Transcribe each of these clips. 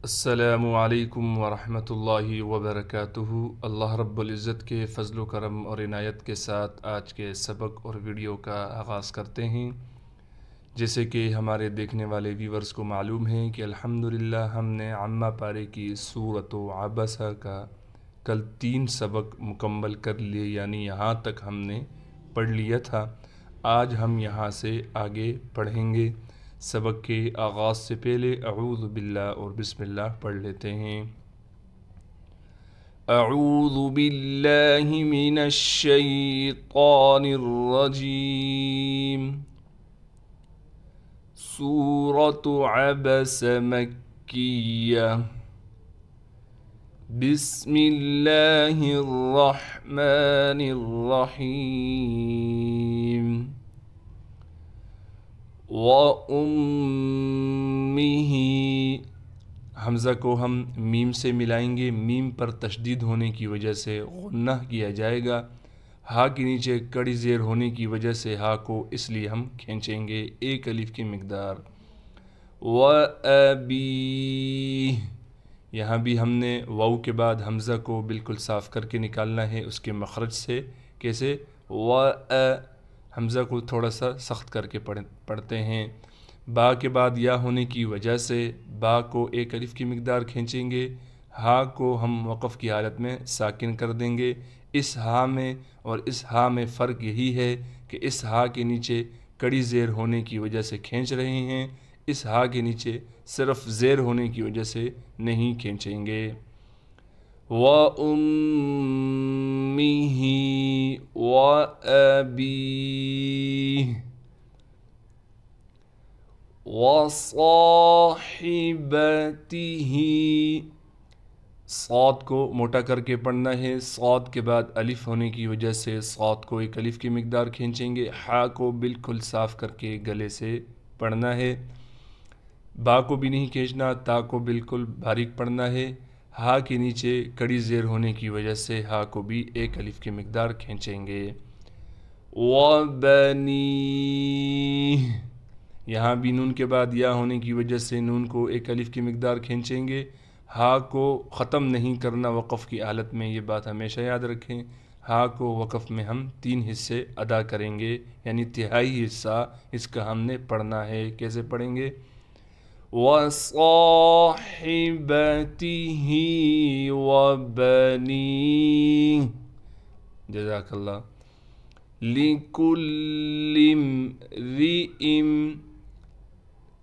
السلام علیکم ورحمۃ اللہ وبرکاتہ۔ اللہ رب العزت کے فضل و کرم اور عنایت کے ساتھ آج کے سبق اور ویڈیو کا آغاز کرتے ہیں۔ جیسے کہ ہمارے دیکھنے والے ویورز کو معلوم ہے کہ الحمدللہ ہم نے عامہ پارے کی سورۃ عبسہ کا کل 3 سبق مکمل کر لیے، یعنی یہاں تک ہم نے پڑھ لیا تھا۔ آج ہم یہاں سے آگے پڑھیں گے۔ سبق کے آغاز سے پہلے اعوذ باللہ اور بسم اللہ پڑھ لیتے ہیں۔ اعوذ باللہ من الشیطان الرجیم۔ سورۃ عبس مکیہ۔ بسم اللہ الرحمن الرحیم۔ وَأُمِّهِ، حمزہ کو ہم میم سے ملائیں گے، میم پر تشدید ہونے کی وجہ سے غنہ کیا جائے گا۔ ہا کے نیچے کڑی زیر ہونے کی وجہ سے ہا کو اس لیے ہم کھینچیں گے 1 الف کی مقدار۔ وَأَبِيهِ، یہاں بھی ہم نے واو کے بعد حمزہ کو بالکل صاف کر کے نکالنا ہے اس کے مخرج سے۔ کیسے؟ حمزہ کو تھوڑا سا سخت کر کے پڑھتے ہیں۔ با کے بعد یا ہونے کی وجہ سے با کو 1 الف کی مقدار کھینچیں گے۔ ہا کو ہم وقف کی حالت میں ساکن کر دیں گے۔ اس ہا میں اور اس ہا میں فرق یہی ہے کہ اس ہا کے نیچے کڑی زیر ہونے کی وجہ سے کھینچ رہے ہیں، اس ہا کے نیچے صرف زیر ہونے کی وجہ سے نہیں کھینچیں گے۔ وَأُمِّهِ وَأَبِيهِ وَصَاحِبَتِهِ، صاد کو موٹا کر کے پڑھنا ہے۔ صاد کے بعد الف ہونے کی وجہ سے صاد کو 1 الف کی مقدار کھینچیں گے۔ ہا کو بالکل صاف کر کے گلے سے پڑھنا ہے۔ با کو بھی نہیں کھینچنا، تا کو بالکل باریک پڑھنا ہے۔ ہا کے نیچے کڑی زیر ہونے کی وجہ سے ہا کو بھی 1 الف کی مقدار کھینچیں گے۔ وَبَنِيهِ، یہاں بھی نون کے بعد یا ہونے کی وجہ سے نون کو 1 الف کی مقدار کھینچیں گے۔ ہا کو ختم نہیں کرنا وقف کی حالت میں، یہ بات ہمیشہ یاد رکھیں۔ ہا کو وقف میں ہم 3 حصے ادا کریں گے، یعنی تہائی حصہ اس کا ہم نے پڑھنا ہے۔ کیسے پڑھیں گے؟ وَصَاحِبَتِهِ وَبَنِيهِ، جزاک اللہ۔ لِكُلِّ امْرِئٍ،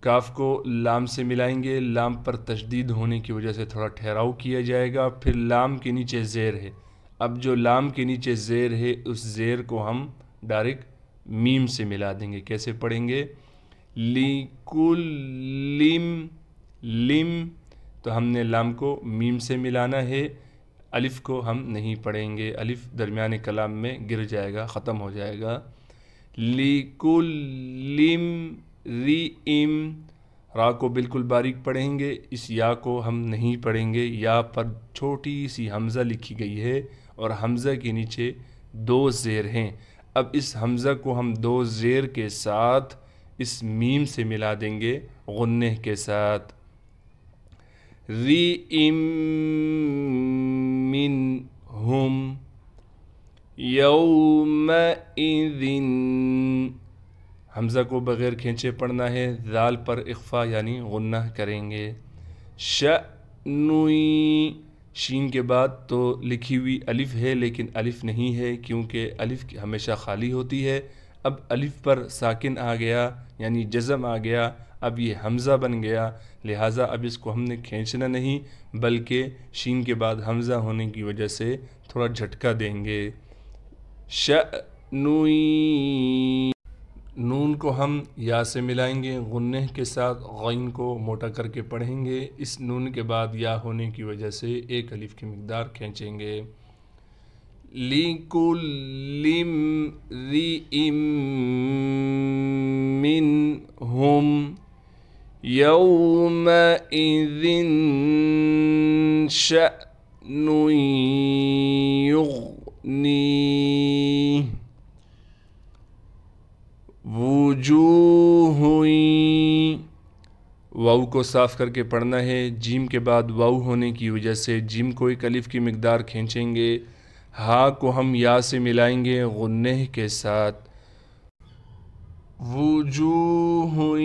کاف کو لام سے ملائیں گے، لام پر تشدید ہونے کی وجہ سے تھوڑا ٹھہراؤ کیا جائے گا۔ پھر لام کے نیچے زیر ہے، اب جو لام کے نیچے زیر ہے اس زیر کو ہم ڈائریکٹ میم سے ملا دیں گے۔ کیسے پڑھیں گے؟ لِكُلِّ لم، تو ہم نے لام کو میم سے ملانا ہے، الف کو ہم نہیں پڑھیں گے، الف درمیان کلام میں گر جائے گا، ختم ہو جائے گا۔ لِكُلِّ امْرِئٍ، را کو بالکل باریک پڑھیں گے، اس یا کو ہم نہیں پڑھیں گے۔ یا پر چھوٹی سی حمزہ لکھی گئی ہے اور حمزہ کے نیچے 2 زیر ہیں۔ اب اس حمزہ کو ہم 2 زیر کے ساتھ اس میم سے ملا دیں گے غنہ کے ساتھ۔ رِئٍ مِّنْهُمْ يَوْمَئِذٍ، حمزہ کو بغیر کھینچے پڑھنا ہے، ذال پر اخفا یعنی غنہ کریں گے۔ شَأْنٌ، شین کے بعد تو لکھی ہوئی الف ہے لیکن الف نہیں ہے کیونکہ الف ہمیشہ خالی ہوتی ہے۔ اب الف پر ساکن آ گیا یعنی جزم آ گیا، اب یہ حمزہ بن گیا، لہٰذا اب اس کو ہم نے کھینچنا نہیں بلکہ شین کے بعد حمزہ ہونے کی وجہ سے تھوڑا جھٹکا دیں گے۔ شَأْنٌ، نون کو ہم یا سے ملائیں گے غنہ کے ساتھ، غین کو موٹا کر کے پڑھیں گے، اس نون کے بعد یا ہونے کی وجہ سے 1 الف کی مقدار کھینچیں گے۔ لِكُلِّ امْرِئٍ مِّنْهُمْ يَوْمَئِذٍ شَأْنٌ يُغْنِيهِ، وجوه واو کو صاف کر کے پڑھنا ہے، جیم کے بعد واو ہونے کی وجہ سے جیم کو ایک الف کی مقدار کھینچیں گے، ہا کو ہم یا سے ملائیں گے غنہ کے ساتھ، وجوہ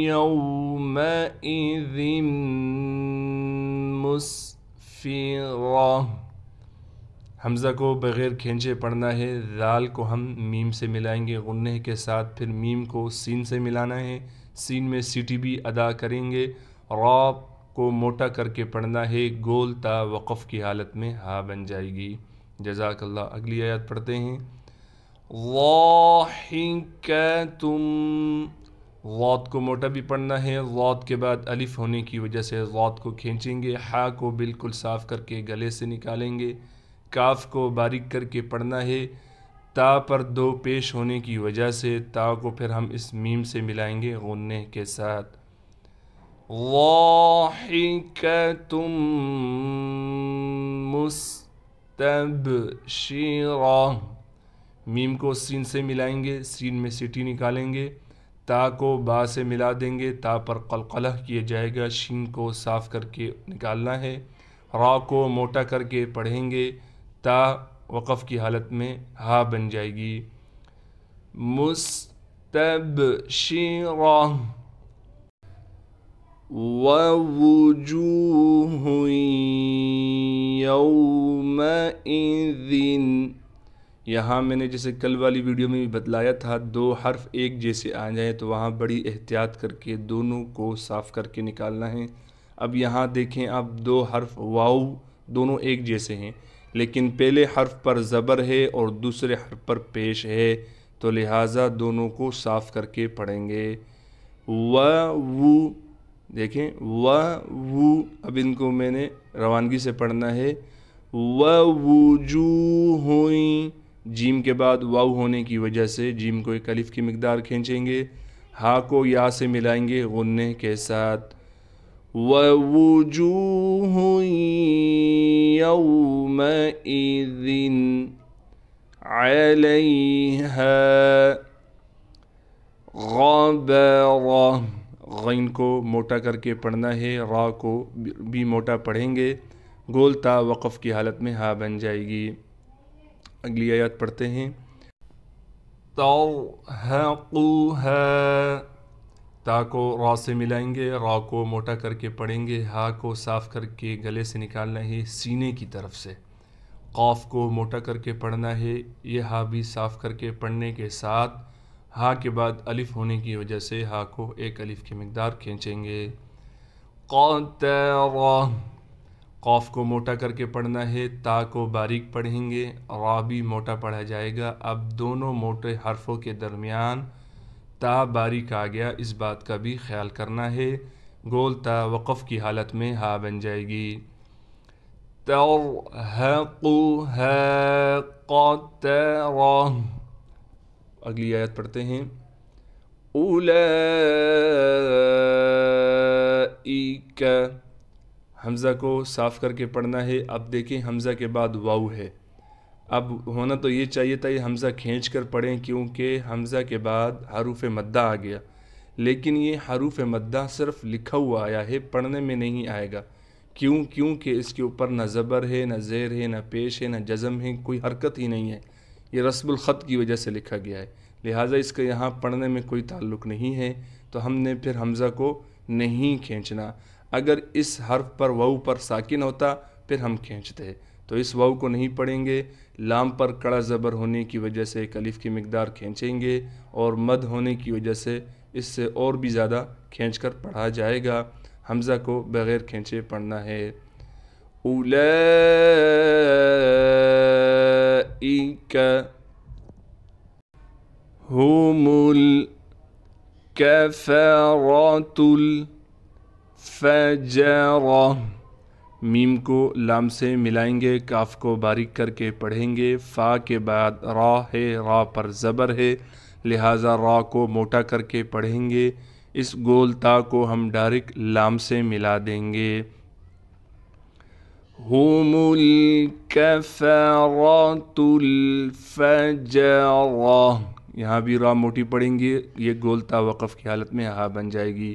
یومئذ مسفرہ، حمزہ کو بغیر کھینچے پڑھنا ہے، ذال کو ہم میم سے ملائیں گے غنہ کے ساتھ، پھر میم کو سین سے ملانا ہے، سین میں سیٹی بھی ادا کریں گے، را کو موٹا کر کے پڑھنا ہے، گول تا وقف کی حالت میں ہا بن جائے گی۔ جزاک اللہ۔ اگلی آیت پڑھتے ہیں، ضاحکۃم، ضاد کو موٹا بھی پڑھنا ہے، ضاد کے بعد الف ہونے کی وجہ سے ضاد کو کھینچیں گے، ہا کو بالکل صاف کر کے گلے سے نکالیں گے، کاف کو باریک کر کے پڑھنا ہے، تا پر دو پیش ہونے کی وجہ سے تا کو پھر ہم اس میم سے ملائیں گے غنہ کے ساتھ، ضاحکۃم مستبشرہ، میم کو سین سے ملائیں گے، سین میں سیٹی نکالیں گے، تا کو با سے ملا دیں گے، تا پر قلقلہ کیا جائے گا، شین کو صاف کر کے نکالنا ہے، را کو موٹا کر کے پڑھیں گے، تا وقف کی حالت میں ہا بن جائے گی، مستبشرہ، ووجوہ یومئذ، یہاں میں نے جیسے کل والی ویڈیو میں بھی بتلایا تھا، دو حرف ایک جیسے آ جائیں تو وہاں بڑی احتیاط کر کے دونوں کو صاف کر کے نکالنا ہے۔ اب یہاں دیکھیں، اب دو حرف واو دونوں ایک جیسے ہیں، لیکن پہلے حرف پر زبر ہے اور دوسرے حرف پر پیش ہے، تو لہٰذا دونوں کو صاف کر کے پڑھیں گے، وو، دیکھیں وو، اب ان کو میں نے روانگی سے پڑھنا ہے، ووجوہ، جیم کے بعد واو ہونے کی وجہ سے جیم کو ایک الف کی مقدار کھینچیں گے، ہا کو یا سے ملائیں گے غنہ کے ساتھ، ووجوہ یومئذ علیہا غبرہ، غین کو موٹا کر کے پڑھنا ہے، را کو بھی موٹا پڑھیں گے، گول تا وقف کی حالت میں ہا بن جائے گی۔ اگلی آیات پڑھتے ہیں، ترہقوہا، تا کو را سے ملائیں گے، را کو موٹا کر کے پڑھیں گے، ہا کو صاف کر کے گلے سے نکالنا ہے سینے کی طرف سے، قاف کو موٹا کر کے پڑھنا ہے، یہ ہا بھی صاف کر کے پڑھنے کے ساتھ ہا کے بعد الف ہونے کی وجہ سے ہا کو ایک الف کی مقدار کھینچیں گے، قطرہ، قاف کو موٹا کر کے پڑھنا ہے، تا کو باریک پڑھیں گے، را بھی موٹا پڑھا جائے گا، اب دونوں موٹے حرفوں کے درمیان تا باریک آ گیا، اس بات کا بھی خیال کرنا ہے، گول تا وقف کی حالت میں ہا بن جائے گی، ترہقوہا قترہ۔ اگلی آیت پڑھتے ہیں، اولئک، حمزہ کو صاف کر کے پڑھنا ہے، اب دیکھیں حمزہ کے بعد واو ہے، اب ہونا تو یہ چاہیے تھا یہ حمزہ کھینچ کر پڑھیں، کیونکہ حمزہ کے بعد حروف مدہ آ گیا، لیکن یہ حروف مدہ صرف لکھا ہوا آیا ہے، پڑھنے میں نہیں آئے گا، کیونکہ اس کے اوپر نہ زبر ہے، نہ زیر ہے، نہ پیش ہے، نہ جزم ہے، کوئی حرکت ہی نہیں ہے، یہ رسم الخط کی وجہ سے لکھا گیا ہے، لہٰذا اس کا یہاں پڑھنے میں کوئی تعلق نہیں ہے، تو ہم نے پھر حمزہ کو نہیں کھینچنا، اگر اس حرف پر واو پر ساکن ہوتا پھر ہم کھینچتے، تو اس واو کو نہیں پڑھیں گے، لام پر کڑا زبر ہونے کی وجہ سے ایک الف کی مقدار کھینچیں گے، اور مد ہونے کی وجہ سے اس سے اور بھی زیادہ کھینچ کر پڑھا جائے گا، حمزہ کو بغیر کھینچے پڑھنا ہے، اولئک هم الکفرۃ الفجرہ، میم کو لام سے ملائیں گے، کاف کو باریک کر کے پڑھیں گے، فا کے بعد را ہے، را پر زبر ہے، لہٰذا را کو موٹا کر کے پڑھیں گے، اس گول تا کو ہم ڈائریکٹ لام سے ملا دیں گے، هم الکفرۃ الفجرہ، یہاں بھی را موٹی پڑھیں گے، یہ گول تا وقف کی حالت میں ہا بن جائے گی،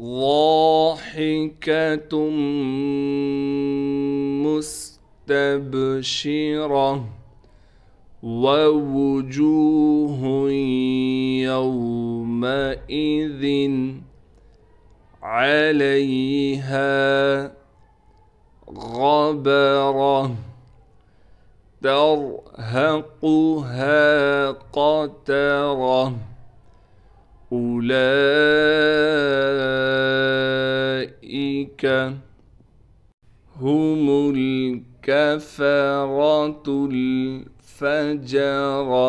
ضاحكة مستبشرة ووجوه يومئذ عليها غبرة ترهقها قترة أولئك هم الكفرة الفجرة